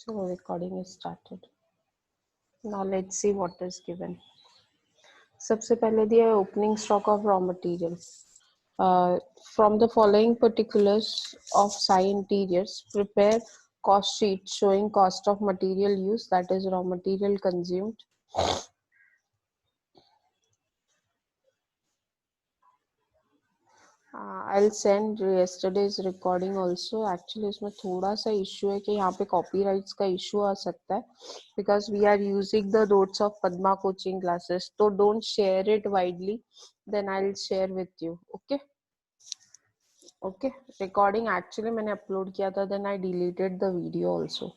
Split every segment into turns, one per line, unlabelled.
So recording is started. Now let's see what is given. सबसे पहले दिया है opening stock of raw material. From the following particulars of Sai Interiors, prepare cost sheet showing cost of material used, that is raw material consumed. I'll send yesterday's recording also. Actually इसमें थोड़ा सा issue है कि यहाँ पे copyrights का issue आ सकता है because we are using the notes of Padma coaching classes. So don't share it widely. Then I'll share with you. Okay? Okay. Recording actually मैंने upload किया था. Then I deleted the video also.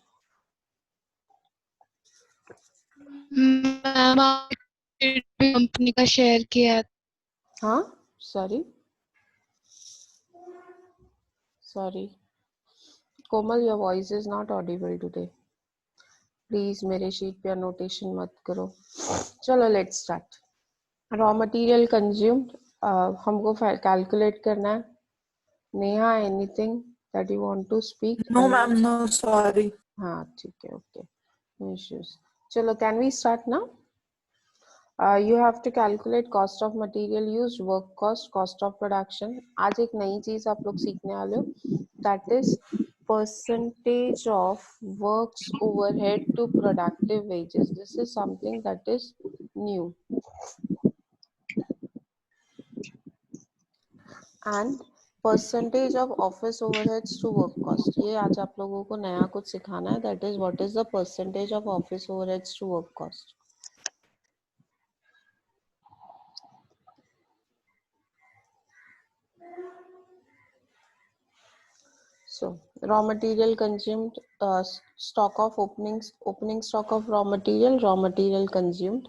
Ma'am company का share किया.
हाँ? Sorry. Komal, your voice is not audible today. Please मेरे sheet पे notation मत करो. चलो let's start. Raw material consumed हमको कैलकुलेट करना है. Neha, anything that you want to speak?
No ma'am, no sorry.
हाँ ठीक है, ओके, नो इश्यूज. चलो can we start now? You have to calculate cost of material used, work cost, cost of production. आज एक नई चीज आप लोग सीखने वाले हो, that is percentage of works overhead to productive wages. This is something that is new. And percentage of office overheads to work cost. ये आज आप लोगों को नया कुछ सिखाना है, that is what is the percentage of office overheads to work cost. So raw material consumed, stock of opening stock of raw material consumed,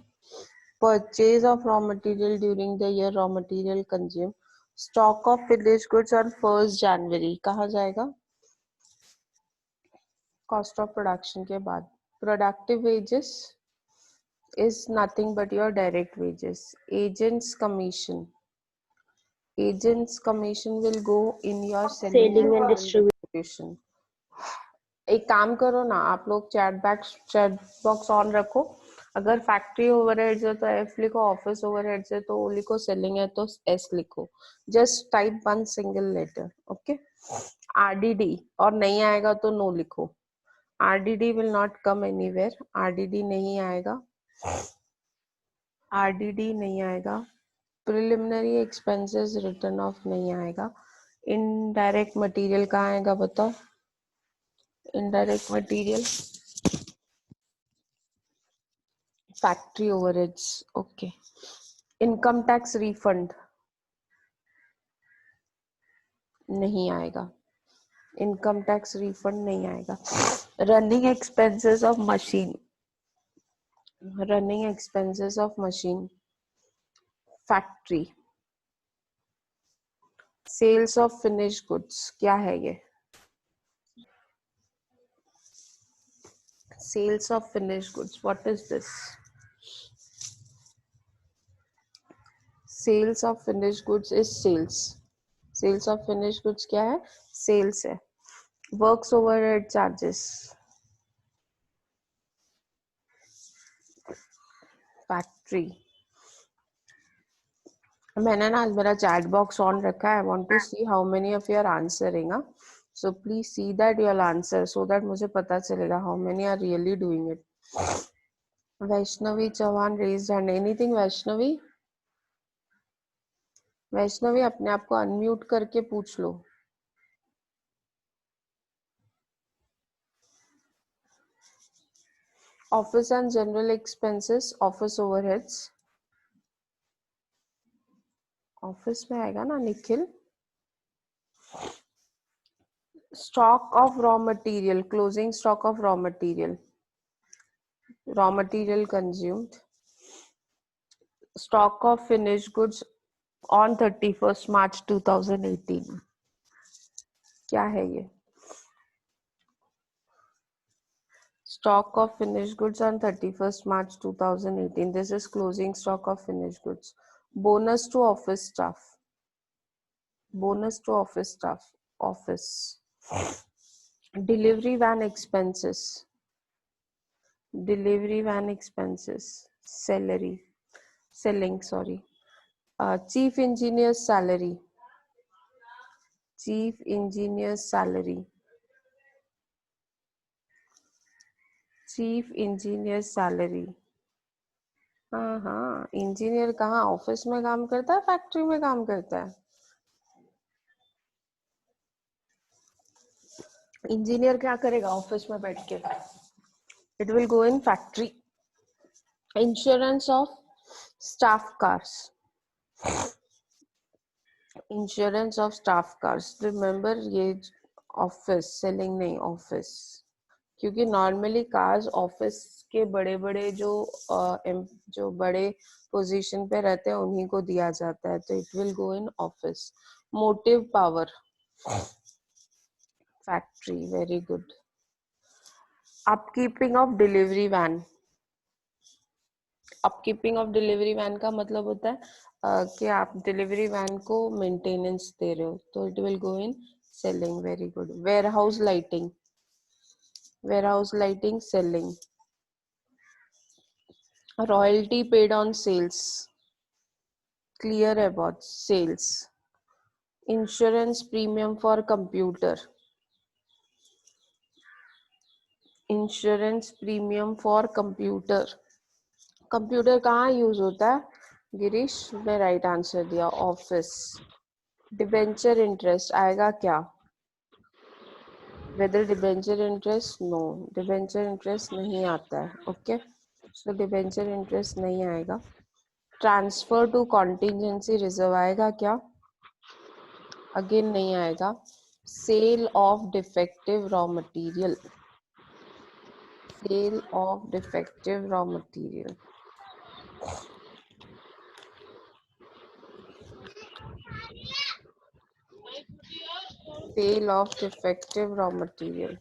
purchase of raw material during the year, raw material consumed, stock of finished goods on 1st January कहाँ जाएगा? Cost of production के बाद. Productive wages is nothing but your direct wages. Agents commission will go in your selling and distribution. एक काम करो ना, आप लोग चैट बॉक्स ऑन रखो. अगर फैक्ट्री ओवरहेड्स है तो एफ लिखो, ऑफिस ओवरहेड्स है तो ओ लिखो, सेलिंग है तो एस लिखो. Just type one single letter. Okay. RDD और नहीं आएगा तो नो लिखो. RDD will not come anywhere. RDD नहीं आएगा. प्रिलिमिनरी एक्सपेंसेस रिटर्न ऑफ नहीं आएगा. इनडायरेक्ट मटेरियल कहाँ आएगा बताओ? Indirect material, factory overheads. Okay. Income tax refund नहीं आएगा. Income tax refund नहीं आएगा. Running expenses of machine, factory. Sales of finished goods क्या है ये? Sales of finished goods, what is this? Sales of finished goods is sales. Sales of finished goods क्या है? Sales है. Works overhead charges, factory. मैंने ना आज मेरा चैट बॉक्स ऑन रखा है. I want to see how many of you are answering. So please see that you will answer so that मुझे पता चलेगा how many are really doing it. Vaishnavi Chauhan raised hand. Anything Vaishnavi? Vaishnavi अपने आप को unmute करके पूछ लो. Office and general expenses, office overheads. Office में आएगा ना Nikhil. Stock of raw material, closing stock of raw material consumed. Stock of finished goods on 31st March 2018 क्या है ये? Stock of finished goods on 31st March 2018. This is closing stock of finished goods. Bonus to office staff. Office. Delivery van expenses. Delivery van expenses, selling, sorry. Chief engineer's salary. Chief engineer's salary. Chief engineer's salary. हाँ, engineer कहाँ office में काम करता है, factory में काम करता है? इंजीनियर क्या करेगा ऑफिस में बैठ के? It will go in factory. Insurance of staff cars. Insurance of staff cars. Remember ये ऑफिस सेलिंग नहीं, ऑफिस, क्योंकि नॉर्मली कार्स ऑफिस के बड़े बड़े जो बड़े पोजीशन पे रहते हैं उन्हीं को दिया जाता है, तो it will go in office. Motive power, factory. Very good. Upkeeping of delivery van. Upkeeping of delivery van का मतलब होता है कि आप डिलीवरी वैन को मेंटेनेंस दे रहे हो, तो it will go in selling. Very good. Warehouse lighting. Warehouse lighting, selling. Royalty paid on sales. Clear है बहुत. Sales. Insurance premium for computer. Insurance premium for computer. Computer कहाँ यूज होता है? गिरीश ने राइट आंसर दिया, ऑफिस. डिबेंचर इंटरेस्ट आएगा क्या? Whether debenture interest? No, debenture interest नहीं आता है. ओके, सो डिबेंचर इंटरेस्ट नहीं आएगा. ट्रांसफर टू कॉन्टिजेंसी रिजर्व आएगा क्या? अगेन नहीं आएगा. Sale of defective raw material. Sale of defective raw material. Sale of defective raw material.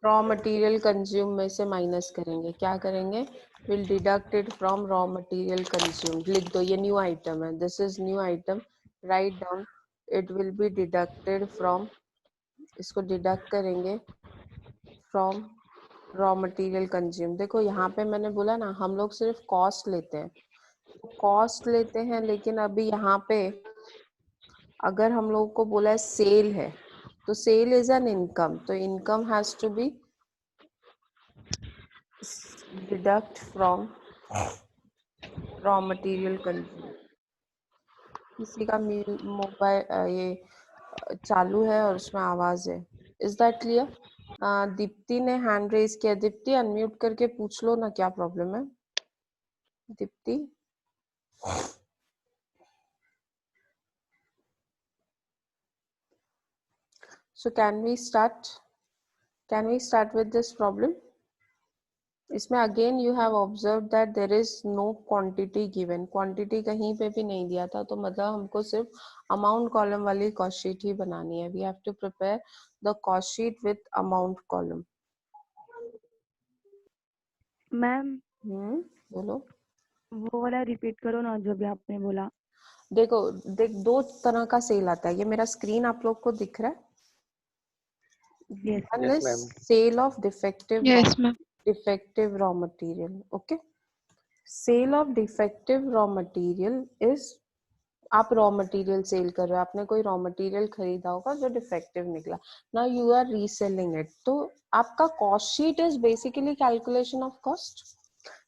Raw material consume में से माइनस करेंगे. क्या करेंगे? Will deduct it from raw material consumed. लिख दो, ये न्यू आइटम है. This is new item. Write down. It will be deducted from, इसको डिडक्ट करेंगे फ्रॉम रॉ मटेरियल कंज्यूम. देखो यहाँ पे मैंने बोला ना, हम लोग सिर्फ कॉस्ट लेते हैं, तो कॉस्ट लेते हैं, लेकिन अभी यहाँ पे अगर हम लोग को बोला है सेल है, तो सेल इज एन इनकम, तो income has to be deduct from raw material consume. किसी का मोबाइल ये चालू है और उसमें आवाज है. Is that clear? दीप्ति ने हैंड रेज किया. दीप्ति अनम्यूट करके पूछ लो ना, क्या प्रॉब्लम है Deepti? So can we start with this problem? इसमें again you have observed that there is no quantity given. quantity कहीं पे भी नहीं दिया था, तो मतलब हमको सिर्फ amount column वाली cost sheet ही बनानी है. We have to prepare the cost sheet with amount column.
Ma'am
बोलो.
वो वाला रिपीट करो ना जो भी आपने बोला.
देखो, दो तरह का सेल आता है. ये मेरा स्क्रीन आप लोग को दिख रहा है.
Yes.
One
Yes,
is
ma'am.
sale of
Yes, ma'am.
defective raw material. Okay, sale of defective raw material is आप रॉ मटेरियल सेल कर रहे हो, आपने कोई रॉ मटेरियल खरीदा होगा जो डिफेक्टिव निकला. Now you are reselling it, तो आपका cost sheet is basically calculation of cost.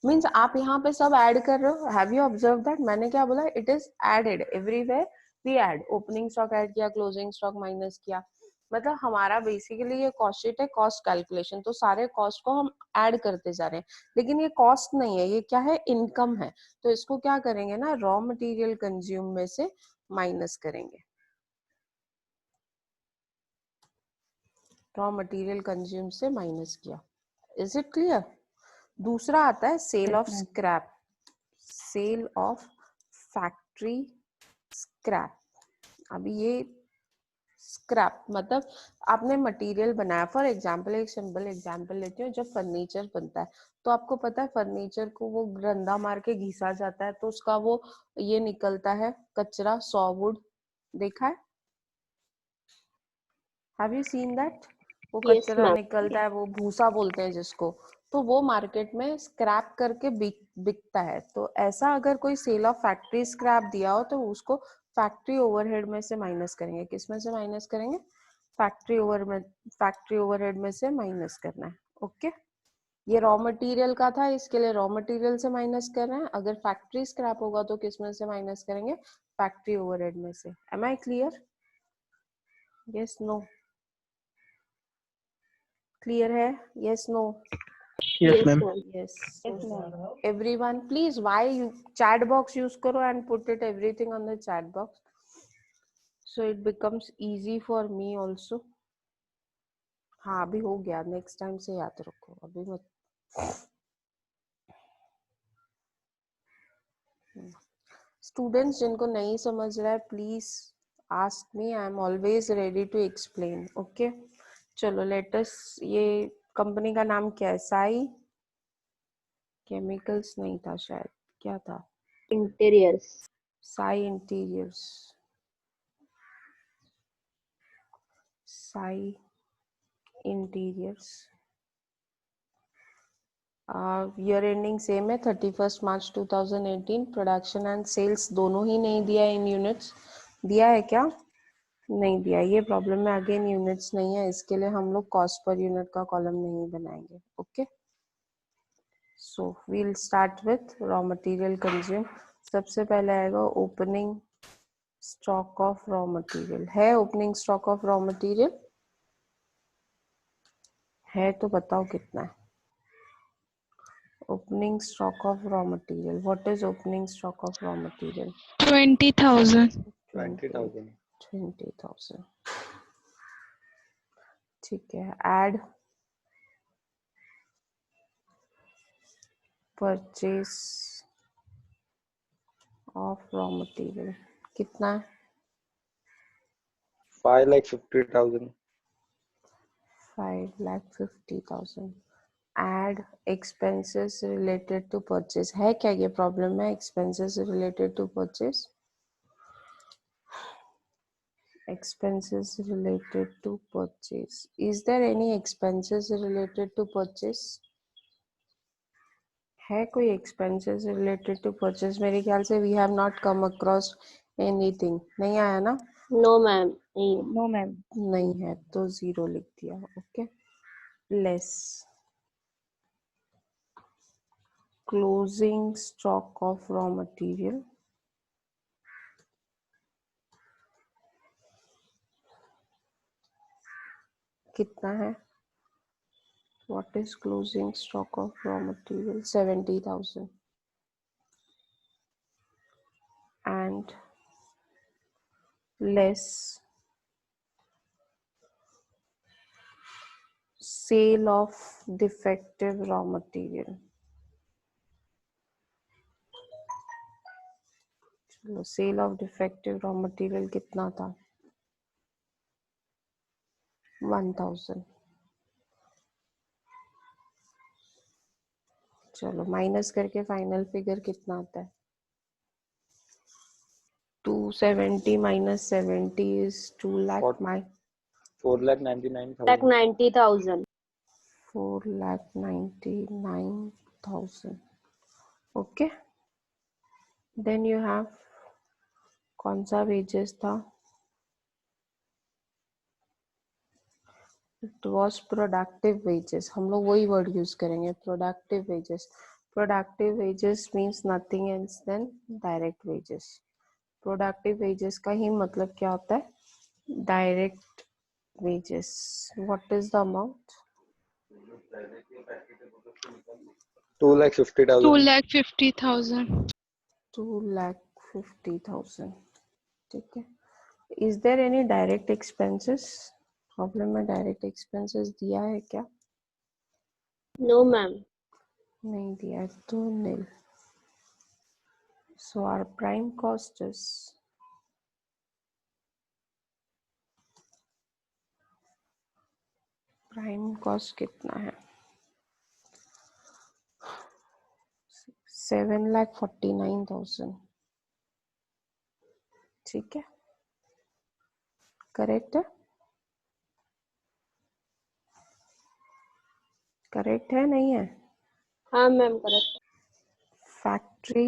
Means आप यहाँ पे सब ऐड कर रहे हो. Have you observe that? मैंने क्या बोला? It is added everywhere. We add opening stock add किया, क्लोजिंग स्टॉक माइनस किया. मतलब हमारा बेसिकली ये कॉस्ट शीट है, कॉस्ट कैलकुलेशन. तो सारे कॉस्ट को हम ऐड करते जा रहे हैं, लेकिन ये कॉस्ट नहीं है, ये क्या है? इनकम है. तो इसको क्या करेंगे ना, रॉ मटेरियल कंज्यूम में से माइनस करेंगे. रॉ मटेरियल कंज्यूम से माइनस किया. Is it clear? दूसरा आता है sale of scrap. Sale of factory scrap. अभी ये स्क्रैप मतलब आपने मटेरियल बनाया. फॉर एग्जांपल, एक सिंपल एग्जांपल लेती हूँ. जब फर्नीचर बनता है, तो आपको पता है फर्नीचर को वो रंदा मार के घिसा जाता है, तो उसका वो ये निकलता है कचरा, सॉवुड. देखा है? Have you seen that? वो
Yes,
कचरा
ma'am.
निकलता है, वो भूसा बोलते हैं जिसको, तो वो मार्केट में स्क्रैप करके बिकता है। तो ऐसा अगर कोई सेल ऑफ फैक्ट्री स्क्रैप दिया हो तो उसको फैक्ट्री ओवरहेड में से माइनस करेंगे। किस में से माइनस करेंगे? फैक्ट्री ओवरहेड में से माइनस करना है। ओके, ये रॉ मटेरियल का था, इसके लिए रॉ मटेरियल से माइनस कर रहे हैं। अगर फैक्ट्री स्क्रैप होगा तो किस में से माइनस करेंगे? फैक्ट्री ओवरहेड में से। Am I clear? Yes no? Clear है? Yes no?
Yes, ma'am.
Yes.
Yes, ma'am.
Everyone, please, why you chat box use करो and put it everything on the chat box, so it becomes easy for me also. हाँ, अभी हो गया, next time से याद रखो, अभी मत। स्टूडेंट्स जिनको नहीं समझ रहा है, please ask me, I am always ready to explain. Okay, चलो लेटस, ये कंपनी का नाम क्या है? साई केमिकल्स नहीं था शायद, क्या था?
Interiors.
Sai interiors. Sai interiors. Year ending same है, 31 मार्च 2018। प्रोडक्शन एंड सेल्स दोनों ही नहीं दिया है इन यूनिट्स। दिया है क्या? नहीं दिया। ये प्रॉब्लम है, अगेन यूनिट्स नहीं है, इसके लिए हम लोग कॉस्ट पर यूनिट का कॉलम नहीं बनाएंगे। Okay, so we'll start with raw material consume. सबसे पहले आएगा opening stock of raw material. है opening stock of raw material? है तो बताओ कितना है? Opening stock of raw material. What is opening stock of raw material?
20,000.
20,000.
20,000. ठीक है, add purchase of raw material कितना है?
5,50,000.
5,50,000. Add expenses related to purchase. है क्या ये प्रॉब्लम है? expenses related to purchase. Expenses related to purchase. Is there any expenses related to purchase? है कोई expenses related to purchase? मेरे ख्याल से we have not come across anything. नहीं आया ना?
No, ma'am.
No, ma'am.
नहीं है तो जीरो लिख दिया। Okay, less closing stock of raw material कितना है? What is closing stock of raw material? 70,000. And less sale of defective raw material. चलो, sale of defective raw material कितना था? 1,000. चलो माइनस करके फाइनल फिगर कितना आता है? 270 minus 70 is 2 lakh.
4,99,000.
90,000.
4,99,000. Okay. Then you have कौन सा wages था? It was productive wages. हम लोग वही word use करेंगे, productive wages. Productive wages means nothing else than direct wages. Productive wages का ही मतलब क्या होता है? Direct wages. What is the amount?
2,50,000.
2,50,000.
2,50,000. ठीक है। Is there any direct expenses? Problem में डायरेक्ट एक्सपेंसेस दिया है क्या?
No, ma'am.
नहीं दिया है तो nil. So our prime cost is कितना है? 7,49,000. ठीक है, करेक्ट है? करेक्ट है नहीं है?
हाँ मैम करेक्ट।
फैक्ट्री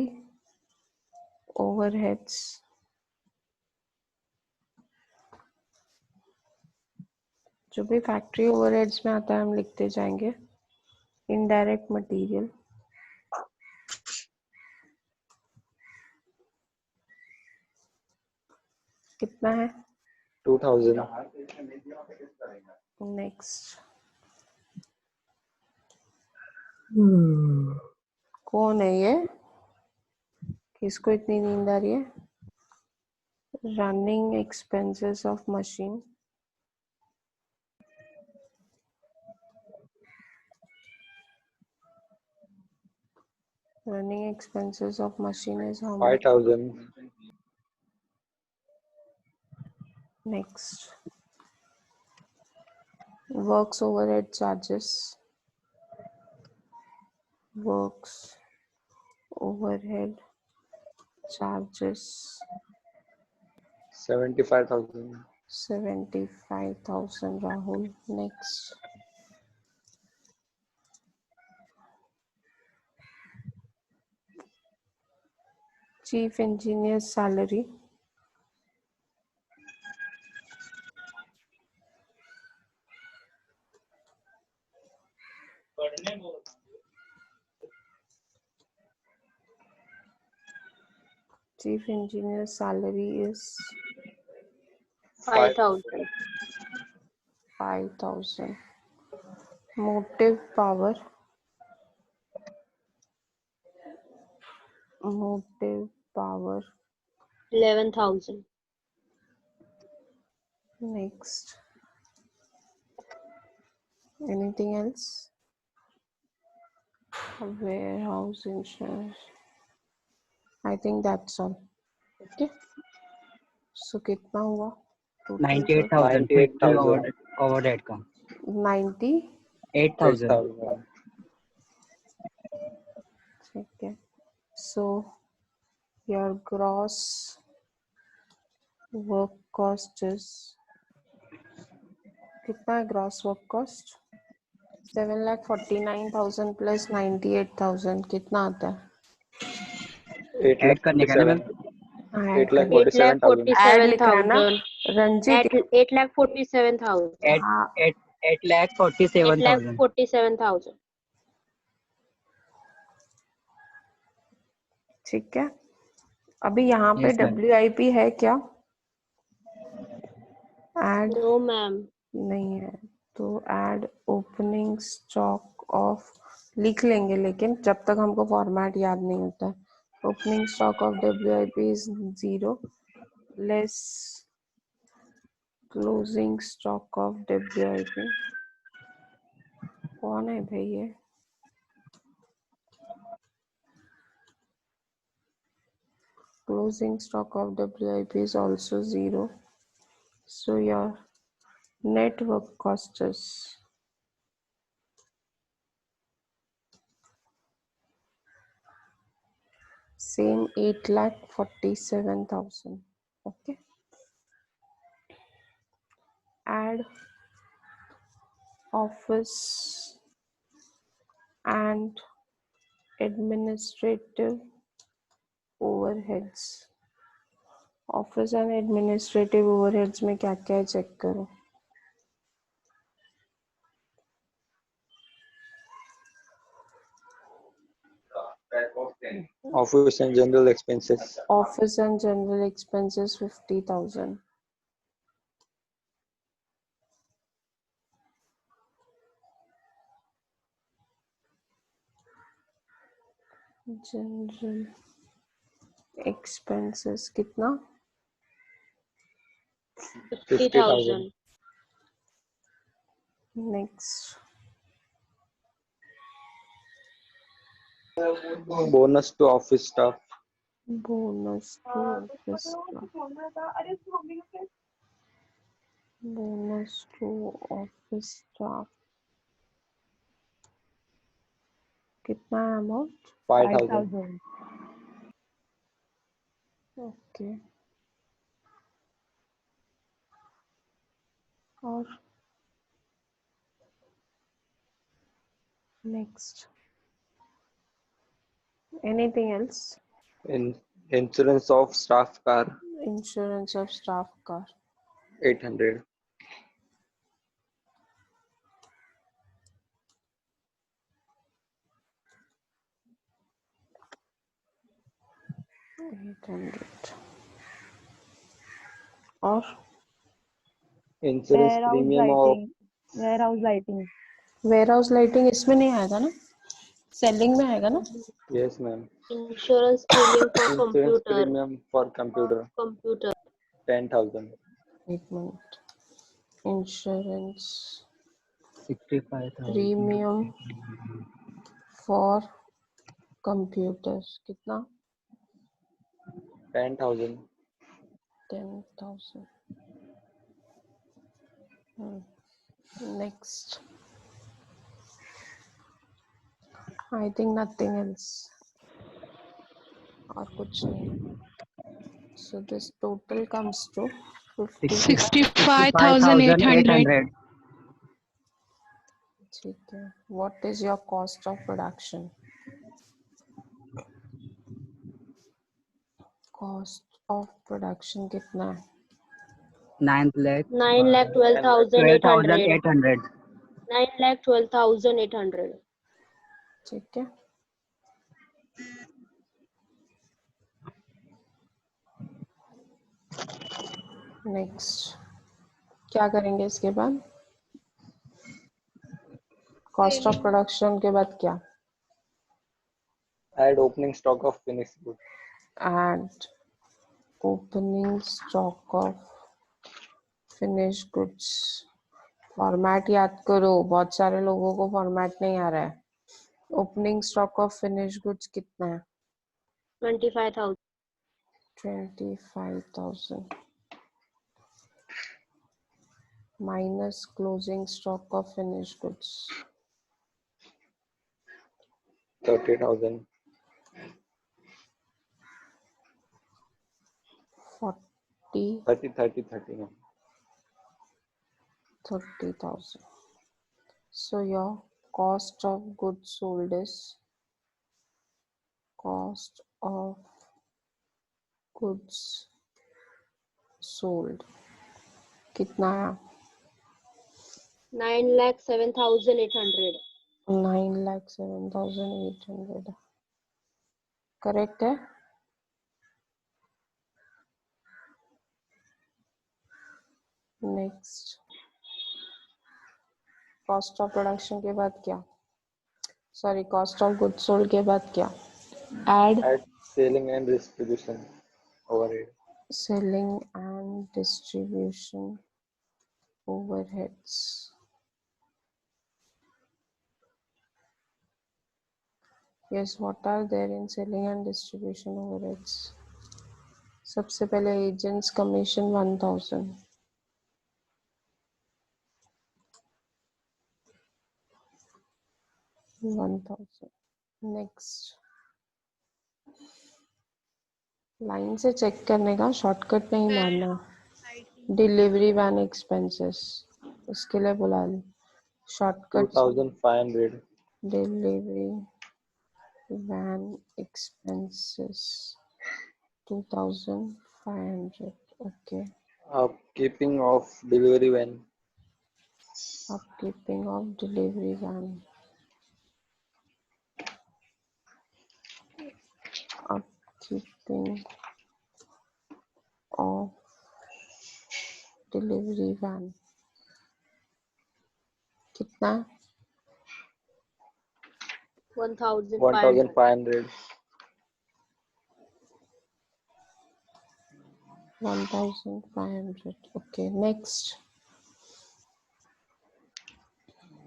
ओवरहेड्स जो भी फैक्ट्री ओवरहेड्स में आता है हम लिखते जाएंगे। इनडायरेक्ट मटेरियल कितना है?
2000.
नेक्स्ट कौन है ये? किसको इतनी नींद आ रही है? Running expenses of machine running expenses of machine is how much?
5000.
Next, works overhead charges. Works overhead charges
75,000.
75,000. Rahul. Next, chief engineer's salary. Chief engineer's salary is
5000.
5,000. Motive power. Motive power.
11,000.
Next. Anything else? Warehouse insurance. I think that's all. Okay. So कितना हुआ? Total
98,000 factory overhead का
98,000.
8,000.
ठीक है. So your gross work cost is कितना है? Gross work cost 7,49,000 plus 98,000 कितना आता है?
8 करने का ना मैम
8,47,000.
ऐड लिखा है ना
8,47,000.
रंजीत?
8,47,000.
8
हाँ
8,47,000
8,47,000.
ठीक है. अभी यहाँ पे
Yes, ma'am.
WIP है क्या? Add
No ma'am.
नहीं है तो ऐड ओपनिंग स्टॉक ऑफ लिख लेंगे, लेकिन जब तक हमको फॉर्मेट याद नहीं होता है. Opening stock of WIP is 0 less closing stock of WIP. कौन है भाई ये? Closing stock of WIP is also 0. So your net work cost is same 8,47,000. Okay. Add office and administrative overheads. Office and administrative overheads में क्या क्या है check करो.
Office and general expenses.
Office and general expenses 50,000. General expenses कितना?
50,000.
Next
Bonus to office staff.
Bonus to office staff. Bonus to office staff कितना है amount?
5,000.
Okay. और Next. Anything else?
Insurance of staff car,
Insurance of staff car.
800.
$800. और
Insurance premium of
warehouse lighting.
Warehouse lighting इसमें नहीं आएगा ना, selling में आएगा ना.
yes ma'am.
Insurance premium for
Insurance
computer.
premium for computer,
Computer.
10,000.
एक minute. Insurance
65,000.
Premium for computers कितना?
10,000.
10,000. Next. I think nothing else. और कुछ नहीं. So this total comes to
65,800.
65,800.
ठीक है. What is your cost of production? Cost of production कितना है?
9,12,800.
12,800.
9,12,800.
ठीक है. नेक्स्ट. क्या करेंगे इसके बाद? कॉस्ट ऑफ प्रोडक्शन के बाद क्या?
Add opening stock of finished good.
Add opening stock of finish goods. Format याद करो, बहुत सारे लोगों को फॉर्मेट नहीं आ रहा है. Opening stock of finish goods कितना है?
25,000.
25,000 minus closing stock of finished goods.
30,000.
40,
30. No.
30,000. So your cost of goods sold is cost of goods sold. कितना है?
9,07,800.
9,07,800. करेक्ट है? नेक्स्ट. कॉस्ट ऑफ प्रोडक्शन के बाद क्या? Sorry, cost of goods sold के बाद क्या? Add
Add selling and distribution overhead.
selling and distribution overheads. Yes, what are there in selling and distribution overheads? सबसे पहले agents commission 1,000. नेक्स्ट. लाइन से check करने का, शॉर्टकट नहीं मारना. डिलीवरी वैन एक्सपेंसेस उसके लिए बुला ली. Shortcut
2,500.
Delivery van expenses 2,500. Okay.
Upkeeping of delivery van.
Upkeeping of delivery van. Upkeeping of delivery van कितना?
1,500.
1,500.
1,500. Okay, next.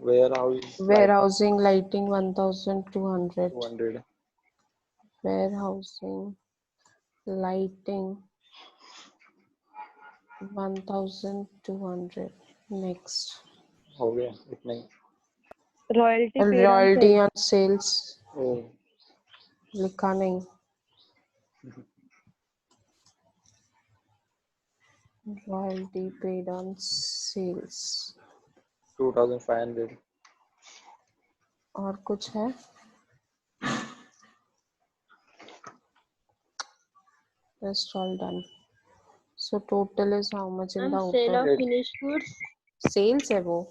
Warehousing lighting 1,200.
200.
Warehousing lighting 1,200. Next.
हो गया इतना ही.
Royalty on sales
Oh.
लिखा नहीं. Royalty paid on sales
2,500.
और कुछ है? Rest all done. So total is how much in the
Sale of
upper?
finished goods.
Sales है वो.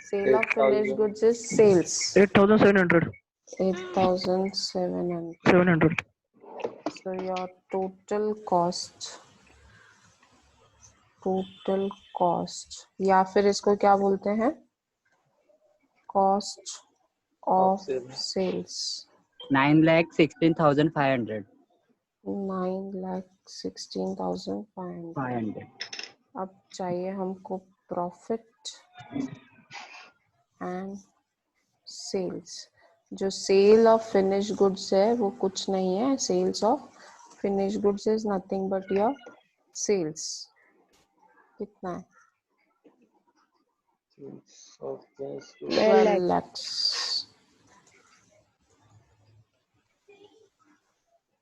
Sale of finished
8,000.
goods is sales.
8,700.
8,700.
700.
So your total cost या फिर इसको क्या बोलते हैं? Cost
Of
of
sale.
sales.
9,16,500.
9,16,500.
500.
अब चाहिए हमको प्रॉफिट एंड सेल्स. जो सेल ऑफ फिनिश गुड्स है वो कुछ नहीं है. Sales of finish goods is nothing but your sales. कितना है?
Sales of finished goods.
12 lakhs.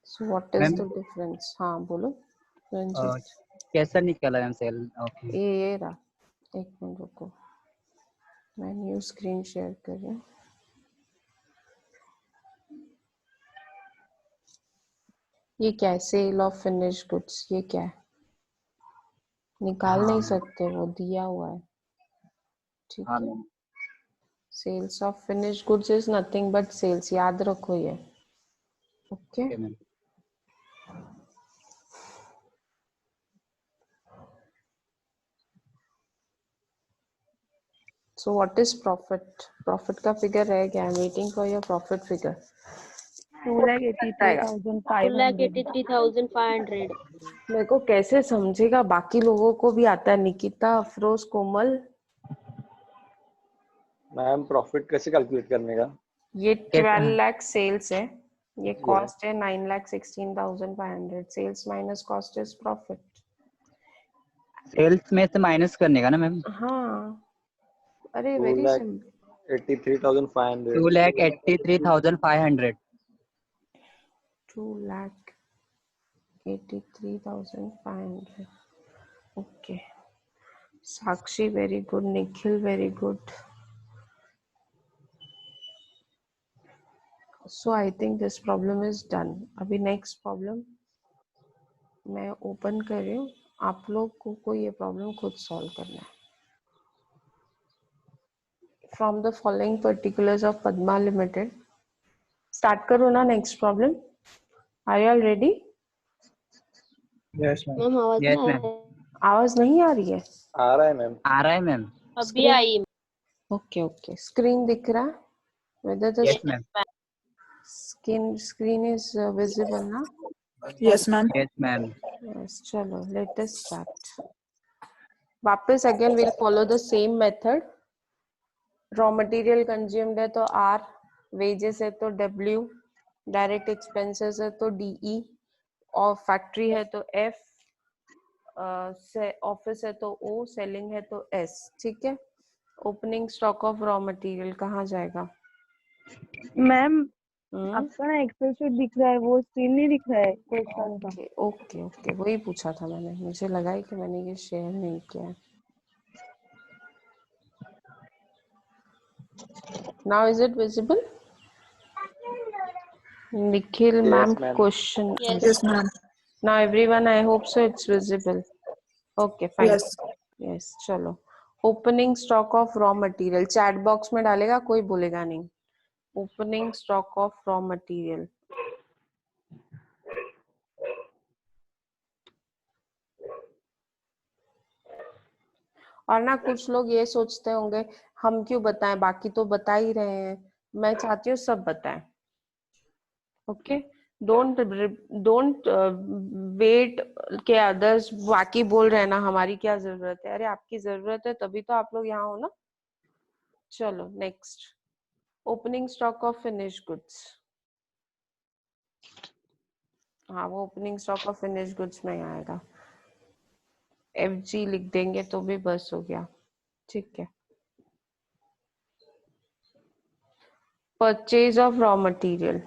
So what is
ma'am
the difference? हाँ बोलो रंजीत.
कैसा निकला मैम सेल? ओके.
ये रहा. एक मिनट रुको, मैं न्यू स्क्रीन शेयर कर रही हूँ. ये क्या है? Sale of finish goods. ये क्या है? निकाल नहीं सकते, वो दिया हुआ है. ठीक
हाँ
है.
Ma'am.
Sales of finish goods is nothing but sales. याद रखो ये. Okay.
Okay ma'am.
So what is profit? Profit का फिगर है क्या? Waiting for your profit figure.
2,83,500.
2,83,500.
मेरे को कैसे समझेगा? बाकी लोगों को भी आता है. निकिता, अफरोज, कोमल.
मैम प्रॉफिट कैसे कैलकुलेट करने का?
ये 12 लाख सेल्स है. ये
Yeah.
कॉस्ट है 9,16,500. Sales minus cost is profit.
Sales में से माइनस करने का ना मैम.
हाँ. अरे very simple.
2,83,500.
2,83,500.
2,83,500. Okay. Sakshi, very good. Nikhil, very good. So I think this problem is done. अभी next problem मैं open कर रही हूँ. आप लोग को ये problem खुद solve करना है. From the following particulars of Padma Limited. Start करो ना next problem. Are you all ready?
Yes ma'am.
Ma'am आवाज
यस
नहीं
मैम.
आ
आवाज नहीं आ रही है?
आ रहा है मैम.
आ रहा है मैम.
अभी आई.
Okay. Screen दिख रहा है? Whether the
yes ma'am.
screen is visible ना?
Yes, ma'am.
Yes ma'am.
Yes. चलो let us start. वापस again we'll follow the same method. Raw material consumed है तो R, wages है तो W, direct expenses है तो DE, और factory है तो F, ऑफिस है तो O, selling है तो S. ठीक है. Opening stock of raw material कहाँ जाएगा?
मैम आपका ना एक्सेल शीट दिख रहा है, वो स्क्रीन नहीं दिख रहा है क्वेश्चन का.
ओके. वही पूछा था मैंने. मुझे लगा ही कि मैंने ये शेयर नहीं किया है. Now is it visible? Nikhil
Yes,
ma'am
ma'am.
Question.
Yes.
ma'am.
Now everyone, I hope so it's visible. Okay, fine. Yes, चलो. Opening stock of raw material chat box में डालेगा, कोई बोलेगा नहीं. Opening stock of raw material. और ना कुछ लोग ये सोचते होंगे हम क्यों बताएं, बाकी तो बता ही रहे हैं. मैं चाहती हूँ सब बताएं. ओके. डोंट वेट के अदर्स बाकी बोल रहे हैं ना हमारी क्या जरूरत है. अरे आपकी जरूरत है तभी तो आप लोग यहाँ हो ना. चलो next. Opening stock of finish goods. हाँ वो opening stock of finish goods में आएगा. FG लिख देंगे तो भी बस हो गया. ठीक है. Purchase of raw material.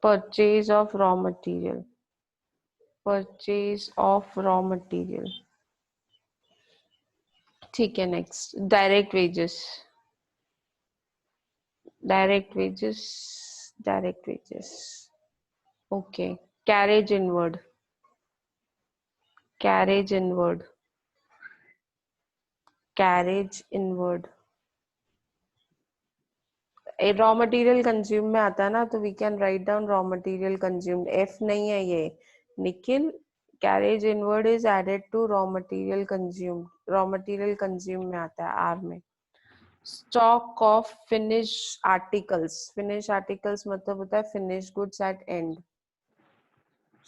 Purchase of raw material. Purchase of raw material. ठीक है. Next direct wages. Direct wages, direct wages. Okay. Carriage inward, carriage inward, carriage inward. Raw material consume में आता है ना, तो we can write down raw material consumed. F नहीं है ये Nikhil. Carriage inward is added to raw material consumed. Raw material consume में आता है आर में. Stock of finish articles. Finish articles मतलब होता है finish goods at end.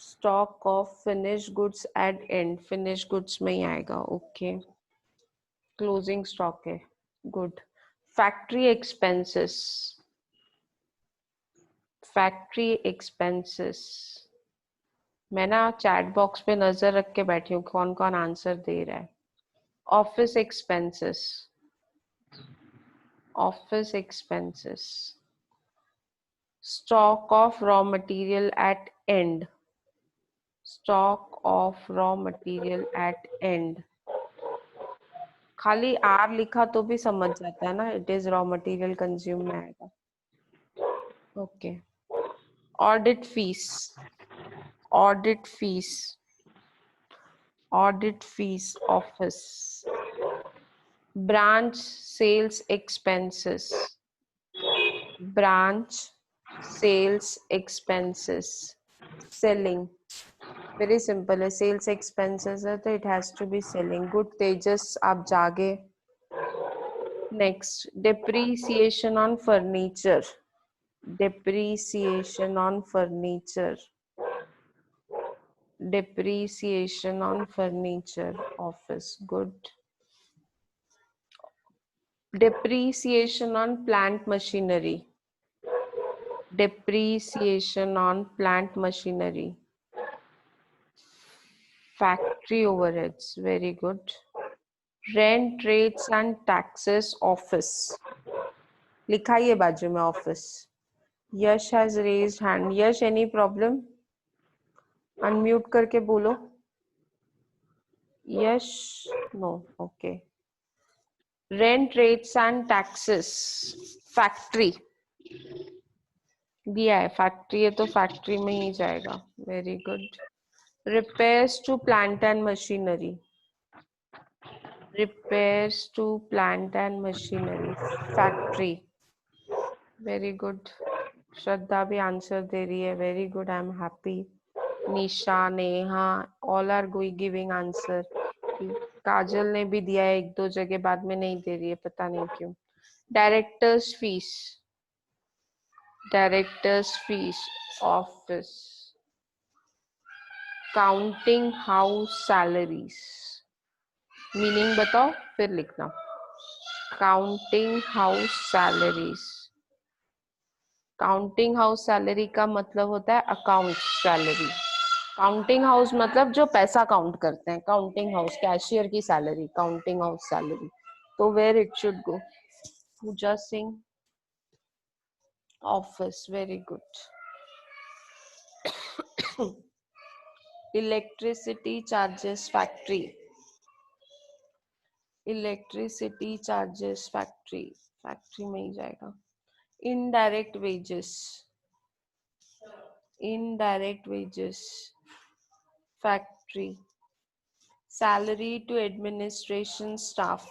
Stock of finish goods at end, finish goods में ही आएगा. ओके. क्लोजिंग स्टॉक है. Good. Factory expenses, factory expenses. मैं ना चैट बॉक्स पे नजर रख के बैठी हूँ कौन कौन आंसर दे रहा है. Office expenses, office expenses. Stock of raw material at end, stock of raw material at end. खाली आर लिखा तो भी समझ जाता है ना, it is raw material consume में आएगा. Okay. Audit fees, audit fees, audit fees office. Branch sales expenses, branch sales expenses. Selling very simple है, सेल्स एक्सपेंसेस है तो it has to be selling. Good Tejas, आप जागे. Next, depreciation on furniture, depreciation on furniture, depreciation on furniture office. Good. Depreciation on plant machinery, depreciation on plant machinery. Factory overheads. Very good. Rent, rates and taxes office. लिखा ही है बाजू में office. Yash has raised hand. Yash, any problem? Unmute करके बोलो. Yes, no, okay. Rent, rates and taxes. Factory दिया है, factory है तो फैक्ट्री में ही जाएगा. Very good. Repairs to plant and machinery, repairs to plant and machinery. Factory. Very good. Shraddha भी आंसर दे रही है. Very good, I am happy. Nisha, Neha, all are giving answer. Kajal ने भी दिया है एक दो जगह, बाद में नहीं दे रही है, पता नहीं क्यों. Directors fees, directors fees office. Counting house salaries. Meaning बताओ फिर लिखना. Counting house salaries. Counting house salary का मतलब होता है अकाउंट सैलरी. काउंटिंग हाउस मतलब जो पैसा काउंट करते हैं. काउंटिंग हाउस कैशियर की सैलरी, काउंटिंग हाउस सैलरी. तो where it should go. Pooja Singh, office. Very good. Electricity charges factory, electricity charges factory, factory में ही जाएगा. Indirect wages, indirect wages factory. Salary to administration staff,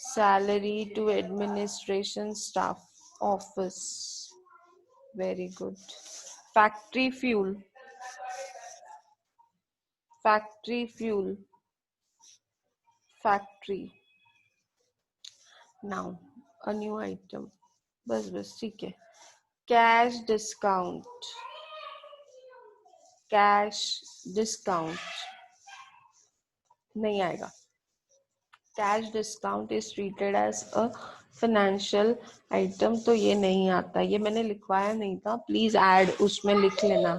salary to administration staff office. Very good. Factory fuel, factory fuel, factory. Now a new item. बस बस ठीक है. Cash discount, cash discount नहीं आएगा. Cash discount is treated as a financial item, तो ये नहीं आता. ये मैंने लिखवाया नहीं था, प्लीज ऐड उसमें लिख लेना.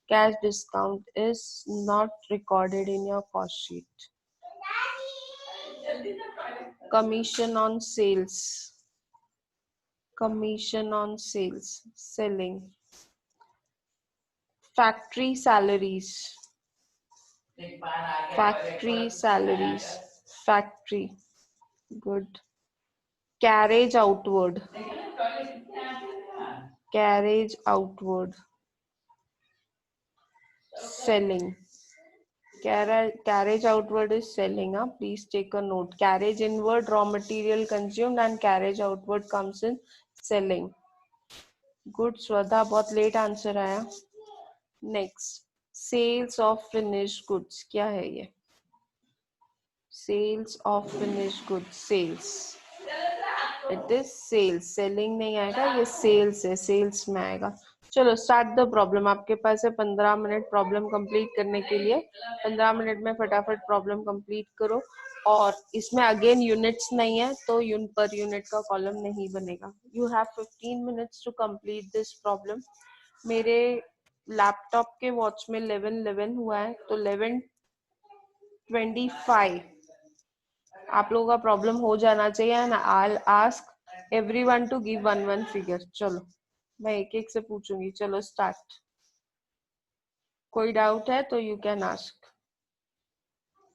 Cash discount is not recorded in your cost sheet. Commission on sales, commission on sales, selling. Factory salaries, factory salaries, factory. Good. carriage outward, carriage outward, selling. Carriage outward is selling. Please take a note. Carriage inward, raw material consumed, and carriage outward comes in selling. Good, Shraddha. बहुत late answer आया. Next, sales of finished goods. क्या है ये? Sales of finished goods. Sales. It is sales. Selling नहीं आएगा, ये sales है. Sales में आएगा. चलो स्टार्ट द प्रॉब्लम. आपके पास है 15 मिनट प्रॉब्लम कंप्लीट करने के लिए. 15 मिनट में फटाफट प्रॉब्लम कंप्लीट करो. और इसमें अगेन यूनिट्स नहीं है तो पर यूनिट का कॉलम नहीं बनेगा. You have 15 minutes to complete this problem. मेरे लैपटॉप के वॉच में 11:11 हुआ है तो 11:25 आप लोगों का प्रॉब्लम हो जाना चाहिए. And I ask everyone to give one figure. चलो मैं एक एक से पूछूंगी. चलो स्टार्ट. कोई डाउट है तो यू कैन आस्क.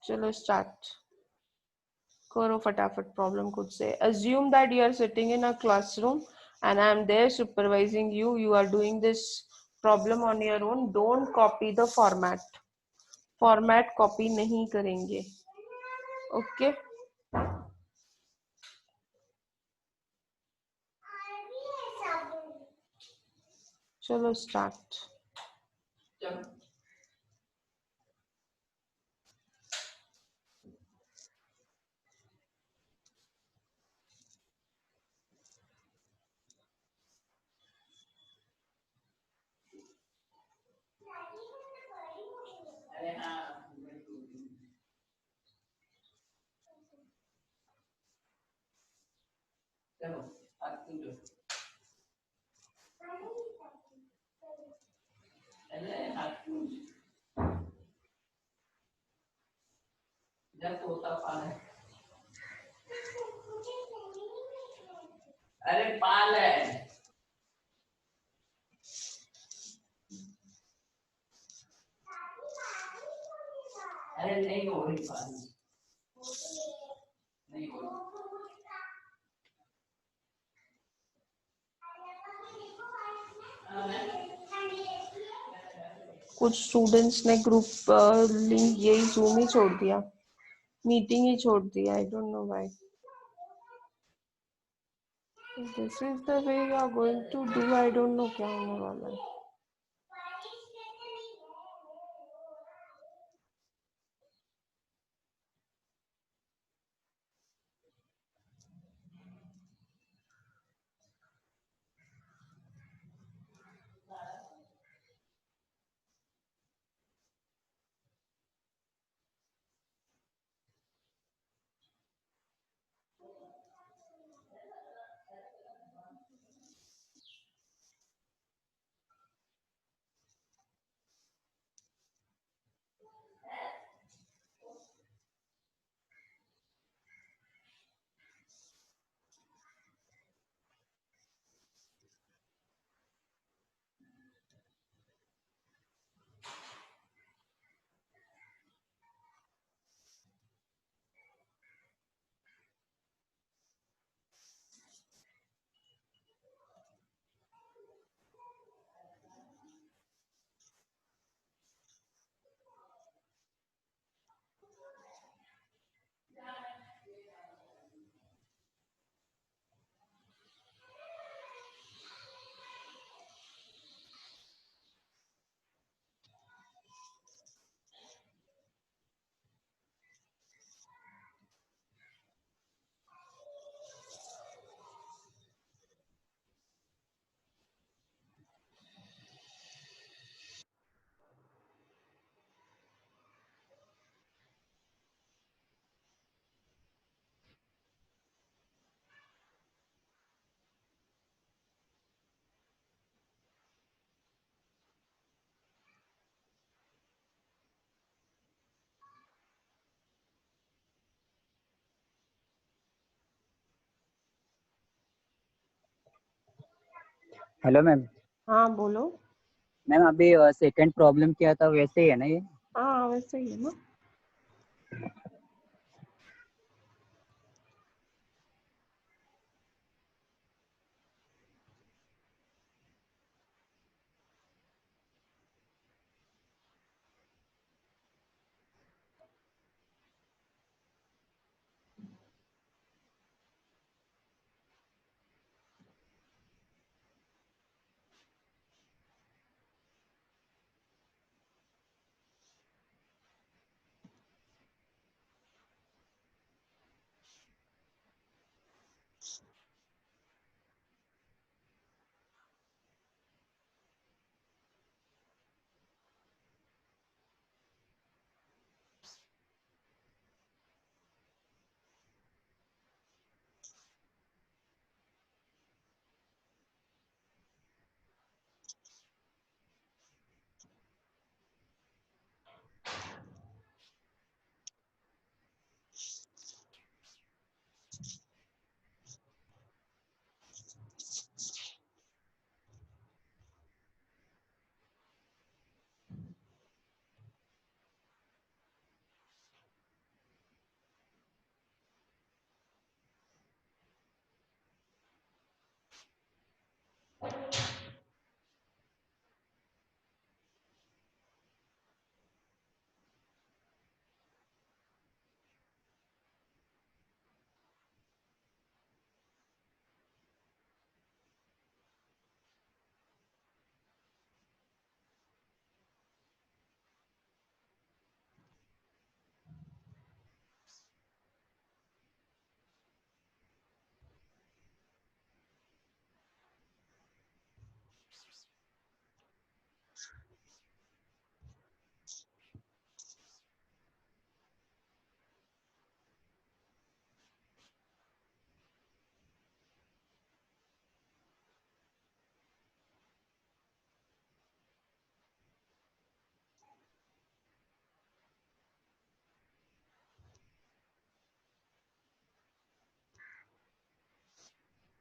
चलो स्टार्ट करो फटाफट प्रॉब्लम खुद से. Assume that you are sitting in a classroom and I am there supervising you. You are doing this problem on your own. Don't copy the format. Format copy नहीं करेंगे. Okay. चलो start.
अरे पाल है. अरे नहीं हो रही पाल. नहीं हो रही.
कुछ स्टूडेंट्स ने ग्रुप लिंक यही जूम ही छोड़ दिया. मीटिंग ही छोड़ दिया. I don't know why. This is the way you are going to do. I don't know क्या होने वाला है.
Hello ma'am.
हाँ बोलो.
मैम अभी सेकंड प्रॉब्लम किया था वैसे ही है ना ये?
हाँ वैसे ही है ना.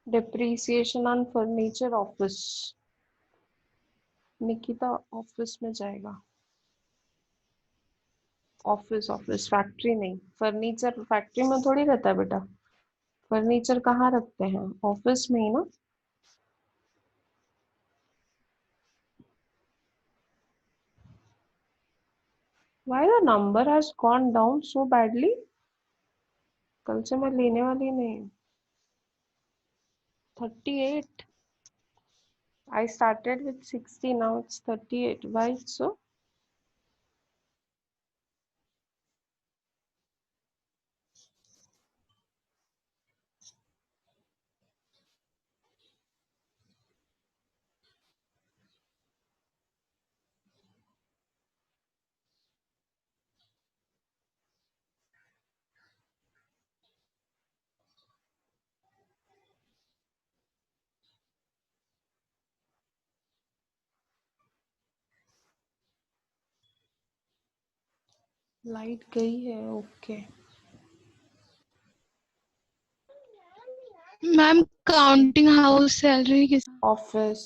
Depreciation on furniture office. Nikita office में जाएगा। ऑफिस ऑफिस फैक्ट्री नहीं, फर्नीचर फैक्ट्री में थोड़ी रहता है बेटा। फर्नीचर कहाँ रखते हैं? ऑफिस में ही ना। Why the number has gone down so badly? कल से मैं लेने वाली नहीं। 38. I started with 60, now it's 38. Why so? Light गई है। Okay
ma'am counting house salary किस
office.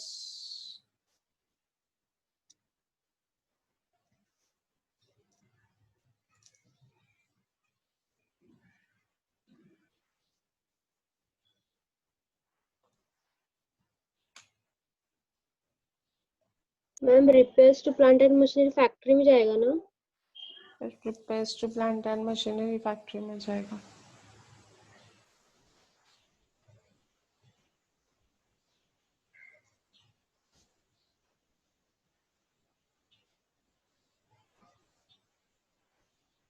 Ma'am repairs to plant and machinery factory में जाएगा ना?
Repairs to plant and machinery factory में जाएगा।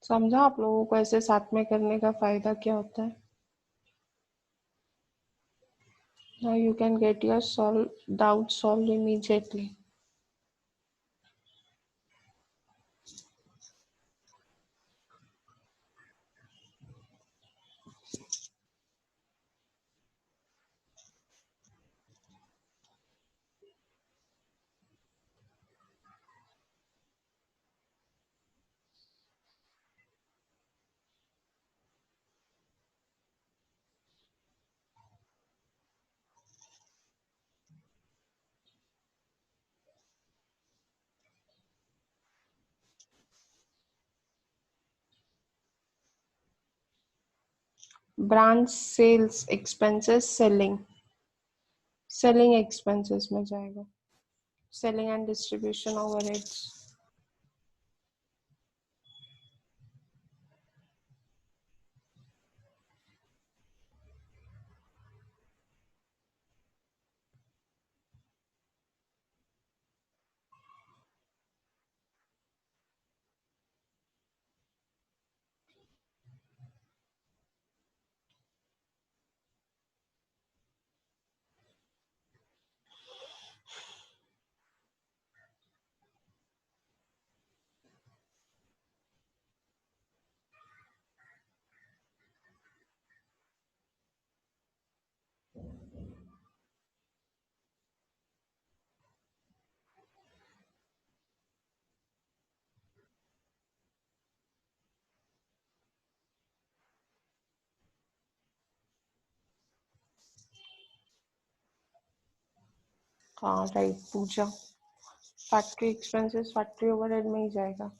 समझा आप लोगों को ऐसे साथ में करने का फायदा क्या होता है? Now you can get your doubt solved immediately. Branch sales expenses selling expenses में जाएगा। Selling and distribution overheads. हाँ right Pooja factory expenses factory overhead में ही जाएगा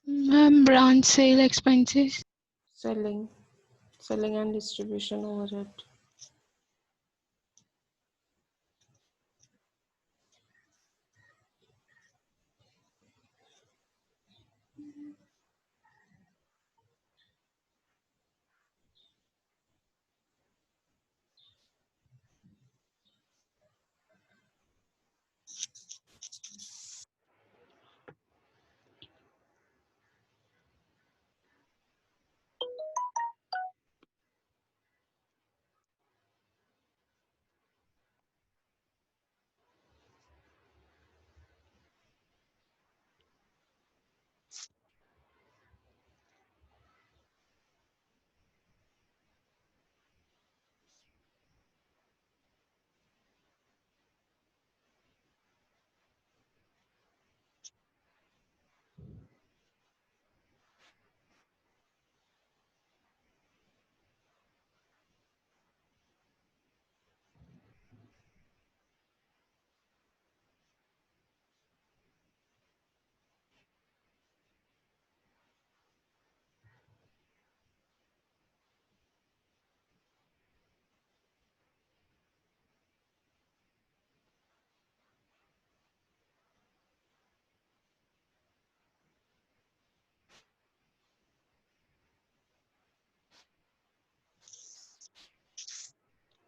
Ma'am, branch sale expenses.
selling and distribution overhead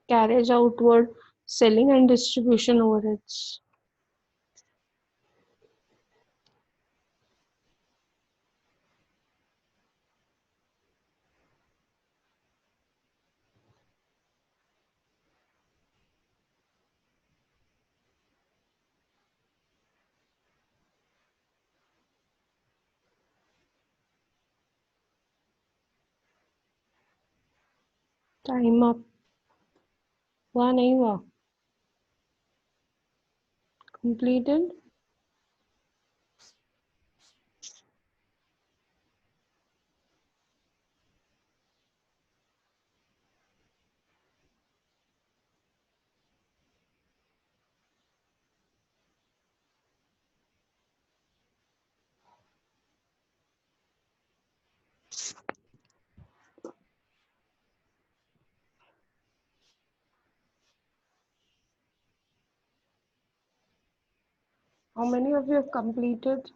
carriage outward selling and distribution overheads time up हुआ नहीं हुआ completed how many of you have completed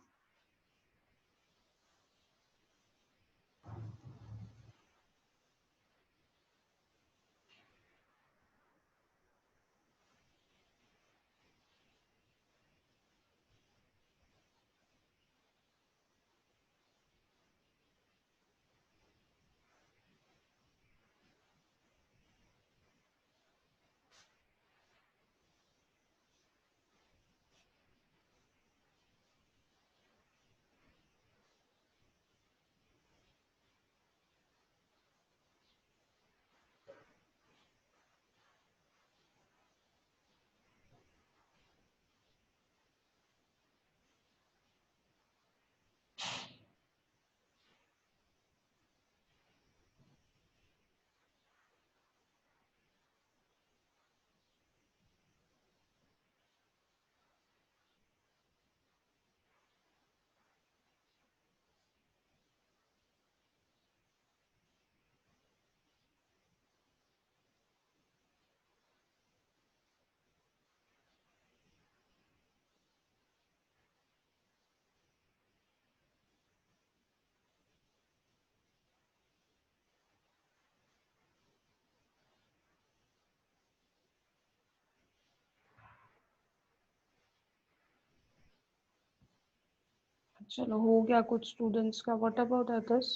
चलो हो गया कुछ स्टूडेंट्स का. What about others?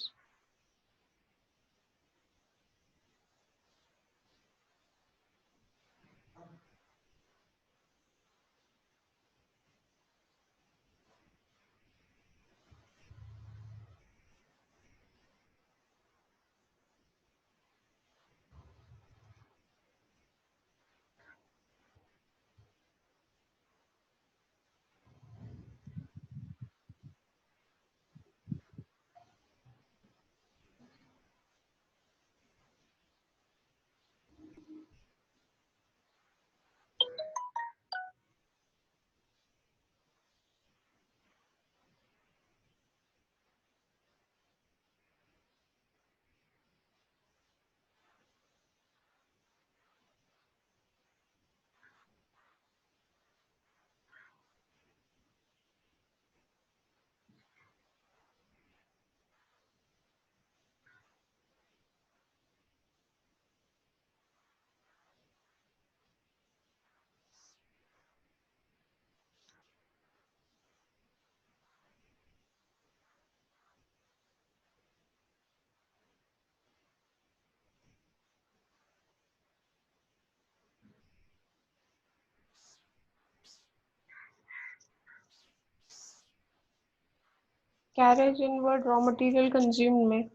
Carriage inward raw material consume में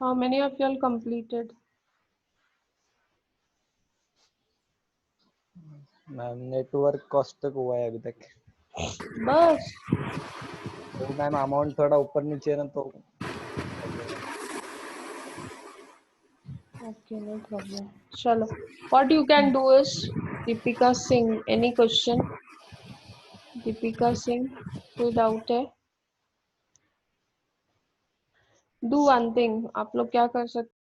how many of y'all completed?
Ma'am network cost तक हुआ है अभी तक.
बस.
तो मैम अमाउंट थोड़ा ऊपर नीचे है ना तो.
Okay, no problem. चलो. What you can do is Deepika Singh. Any question? Deepika Singh. कोई डाउट है? Do one thing. आप लोग क्या कर सकते